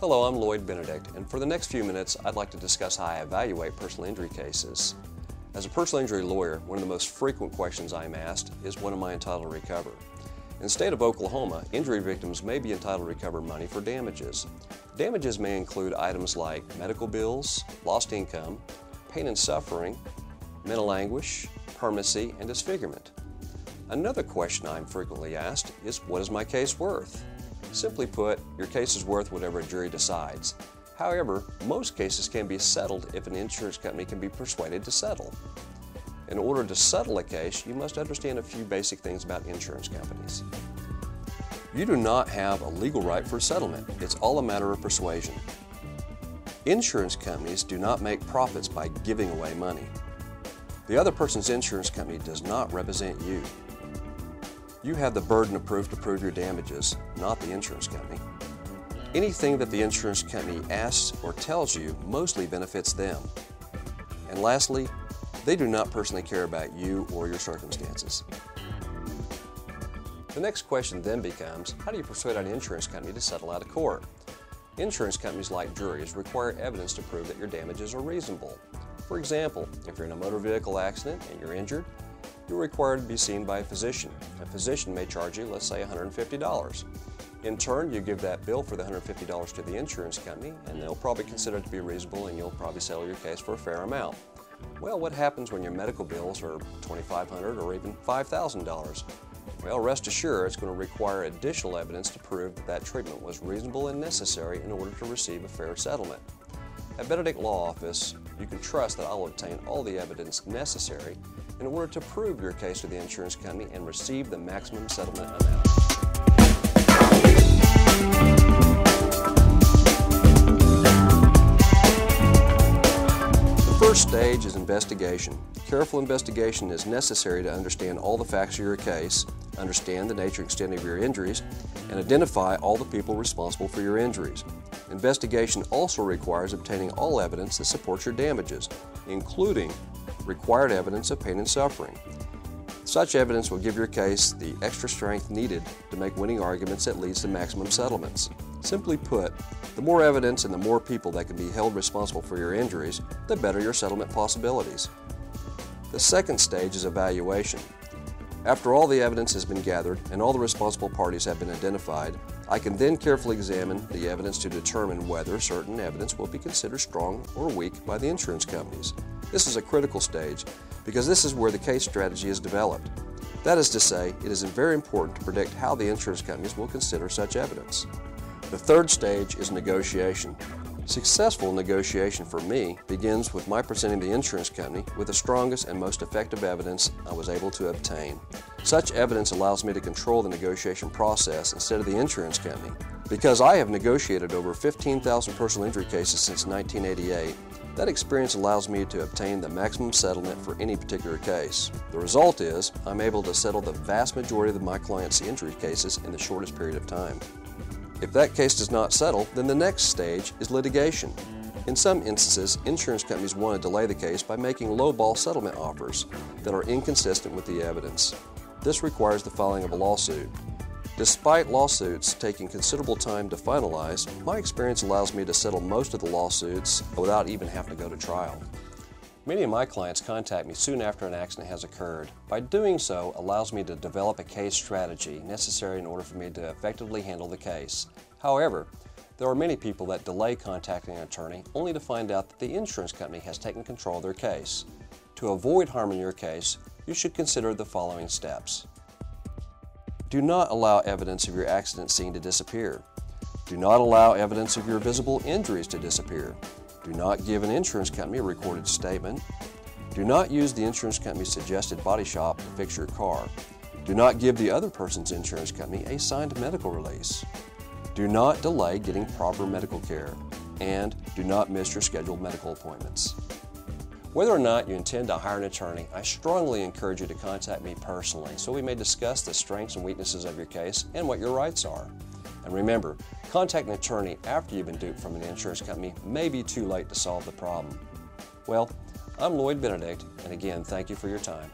Hello, I'm Lloyd Benedict, and for the next few minutes I'd like to discuss how I evaluate personal injury cases. As a personal injury lawyer, one of the most frequent questions I'm asked is, when am I entitled to recover? In the state of Oklahoma, injury victims may be entitled to recover money for damages. Damages may include items like medical bills, lost income, pain and suffering, mental anguish, permanency, and disfigurement. Another question I'm frequently asked is, what is my case worth? Simply put, your case is worth whatever a jury decides. However, most cases can be settled if an insurance company can be persuaded to settle. In order to settle a case, you must understand a few basic things about insurance companies. You do not have a legal right for settlement. It's all a matter of persuasion. Insurance companies do not make profits by giving away money. The other person's insurance company does not represent you. You have the burden of proof to prove your damages, not the insurance company. Anything that the insurance company asks or tells you mostly benefits them. And lastly, they do not personally care about you or your circumstances. The next question then becomes, how do you persuade an insurance company to settle out of court? Insurance companies, like juries, require evidence to prove that your damages are reasonable. For example, if you're in a motor vehicle accident and you're injured, you're required to be seen by a physician. A physician may charge you, let's say, $150. In turn, you give that bill for the $150 to the insurance company, and they'll probably consider it to be reasonable, and you'll probably settle your case for a fair amount. Well, what happens when your medical bills are $2,500 or even $5,000? Well, rest assured, it's going to require additional evidence to prove that that treatment was reasonable and necessary in order to receive a fair settlement. At Benedict Law Office, you can trust that I'll obtain all the evidence necessary in order to prove your case to the insurance company and receive the maximum settlement amount. The first stage is investigation. Careful investigation is necessary to understand all the facts of your case, understand the nature and extent of your injuries, and identify all the people responsible for your injuries. Investigation also requires obtaining all evidence that supports your damages, including required evidence of pain and suffering. Such evidence will give your case the extra strength needed to make winning arguments that leads to maximum settlements. Simply put, the more evidence and the more people that can be held responsible for your injuries, the better your settlement possibilities. The second stage is evaluation. After all the evidence has been gathered and all the responsible parties have been identified, I can then carefully examine the evidence to determine whether certain evidence will be considered strong or weak by the insurance companies. This is a critical stage because this is where the case strategy is developed. That is to say, it is very important to predict how the insurance companies will consider such evidence. The third stage is negotiation. Successful negotiation for me begins with my presenting the insurance company with the strongest and most effective evidence I was able to obtain. Such evidence allows me to control the negotiation process instead of the insurance company. Because I have negotiated over 15,000 personal injury cases since 1988, that experience allows me to obtain the maximum settlement for any particular case. The result is, I'm able to settle the vast majority of my clients' injury cases in the shortest period of time. If that case does not settle, then the next stage is litigation. In some instances, insurance companies want to delay the case by making low-ball settlement offers that are inconsistent with the evidence. This requires the filing of a lawsuit. Despite lawsuits taking considerable time to finalize, my experience allows me to settle most of the lawsuits without even having to go to trial. Many of my clients contact me soon after an accident has occurred. By doing so allows me to develop a case strategy necessary in order for me to effectively handle the case. However, there are many people that delay contacting an attorney only to find out that the insurance company has taken control of their case. To avoid harming your case, you should consider the following steps. Do not allow evidence of your accident scene to disappear. Do not allow evidence of your visible injuries to disappear. Do not give an insurance company a recorded statement. Do not use the insurance company's suggested body shop to fix your car. Do not give the other person's insurance company a signed medical release. Do not delay getting proper medical care. And do not miss your scheduled medical appointments. Whether or not you intend to hire an attorney, I strongly encourage you to contact me personally so we may discuss the strengths and weaknesses of your case and what your rights are. And remember, contacting an attorney after you've been duped from an insurance company may be too late to solve the problem. Well, I'm Lloyd Benedict, and again, thank you for your time.